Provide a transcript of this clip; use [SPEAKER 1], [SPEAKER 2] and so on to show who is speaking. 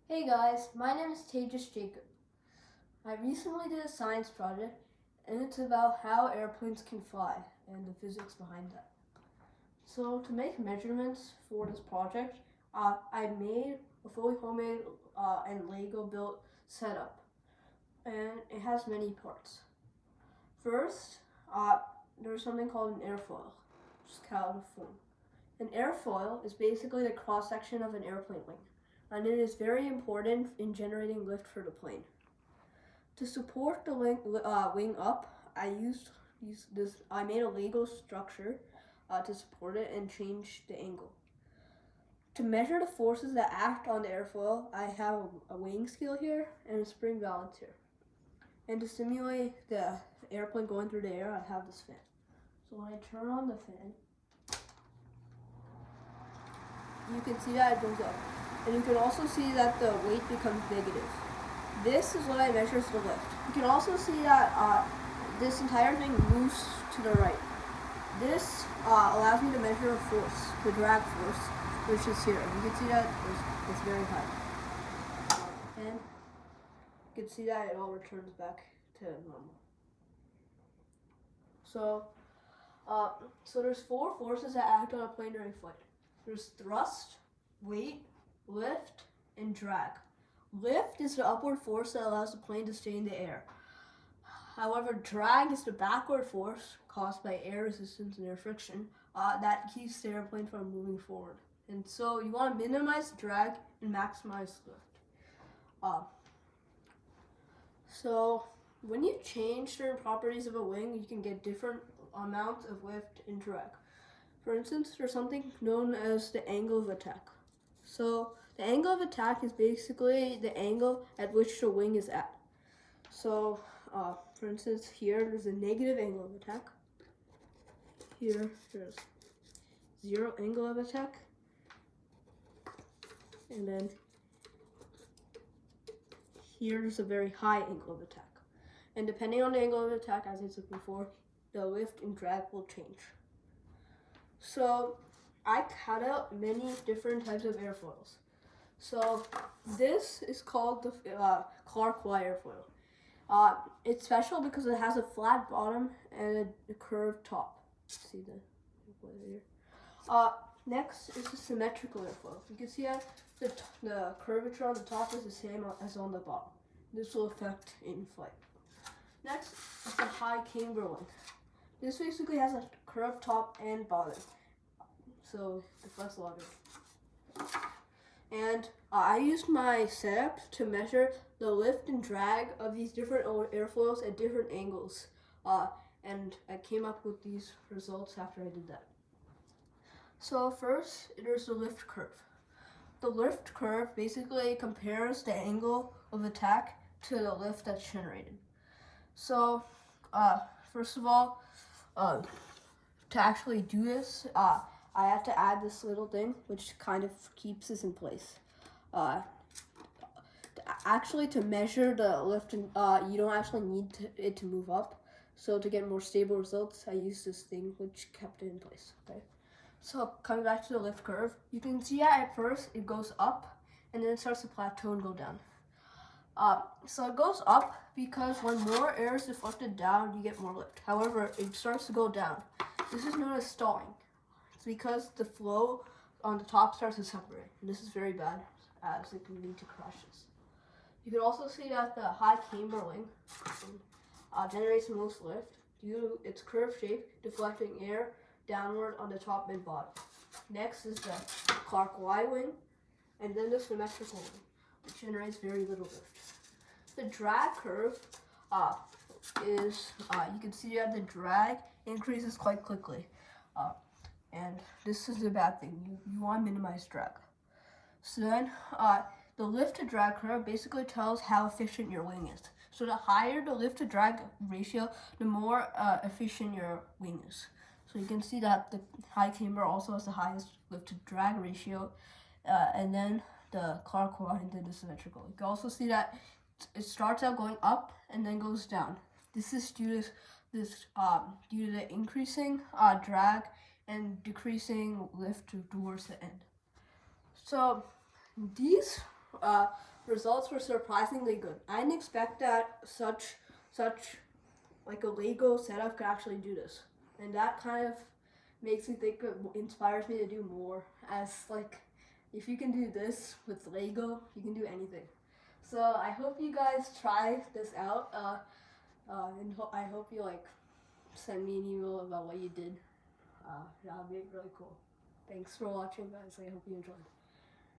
[SPEAKER 1] Hey guys, my name is Tejas Jacob. I recently did a science project and it's about how airplanes can fly and the physics behind that. So to make measurements for this project, I made a fully homemade and Lego built setup, and it has many parts. First, there's something called an airfoil, which is cut out of foam. An airfoil is basically the cross section of an airplane wing, and it is very important in generating lift for the plane. To support the wing up, I made a Lego structure to support it and change the angle. To measure the forces that act on the airfoil, I have a weighing scale here and a spring balance here. And to simulate the airplane going through the air, I have this fan. So when I turn on the fan, you can see that it goes up. And you can also see that the weight becomes negative. This is what I measure as the lift. You can also see that this entire thing moves to the right. This allows me to measure a force, the drag force, which is here. You can see that it's very high. And you can see that it all returns back to normal. So there's four forces that act on a plane during flight. There's thrust, weight, lift, and drag. Lift is the upward force that allows the plane to stay in the air. However, drag is the backward force caused by air resistance and air friction that keeps the airplane from moving forward. And so you want to minimize drag and maximize lift. So when you change certain properties of a wing, you can get different amounts of lift and drag. For instance, there's something known as the angle of attack. So the angle of attack is basically the angle at which the wing is at. So, for instance, here there's a negative angle of attack. Here there's zero angle of attack. And then here there's a very high angle of attack. And depending on the angle of attack, as I said before, the lift and drag will change. So I cut out many different types of airfoils. So this is called the Clark Y airfoil. It's special because it has a flat bottom and a curved top. See the here. Next is the symmetrical airfoil. You can see that the curvature on the top is the same as on the bottom. This will affect in flight. Next is the high camber one. This basically has a curved top and bottom, so it flex a lot. And I used my setup to measure the lift and drag of these different airfoils at different angles, and I came up with these results after I did that. So first, there's the lift curve. The lift curve basically compares the angle of attack to the lift that's generated. So first of all, to actually do this, I had to add this little thing which kind of keeps this in place. Actually, to measure the lift, you don't actually need it to move up. So to get more stable results, I used this thing which kept it in place. Okay. So coming back to the lift curve, you can see that at first it goes up and then it starts to plateau and go down. So it goes up because when more air is deflected down, you get more lift. However, it starts to go down. This is known as stalling. It's because the flow on the top starts to separate. And this is very bad as it can lead to crashes. You can also see that the high camber wing generates the most lift due to its curved shape, deflecting air downward on the top and bottom. Next is the Clark Y wing, and then the symmetrical wing, which generates very little lift. The drag curve is, you can see that the drag increases quite quickly. And this is a bad thing. You want to minimize drag. So then the lift to drag curve basically tells how efficient your wing is. So the higher the lift to drag ratio, the more efficient your wing is. So you can see that the high camber also has the highest lift to drag ratio, and then the Clark Y and then the symmetrical. You can also see that it starts out going up and then goes down. This is due to the increasing drag and decreasing lift towards the end. So these results were surprisingly good. I didn't expect that such like a Lego setup could actually do this, and that kind of makes me think, inspires me to do more. As like, if you can do this with Lego, you can do anything. So I hope you guys try this out, and I hope you like send me an email about what you did. That would be really cool. Thanks for watching, guys. I hope you enjoyed.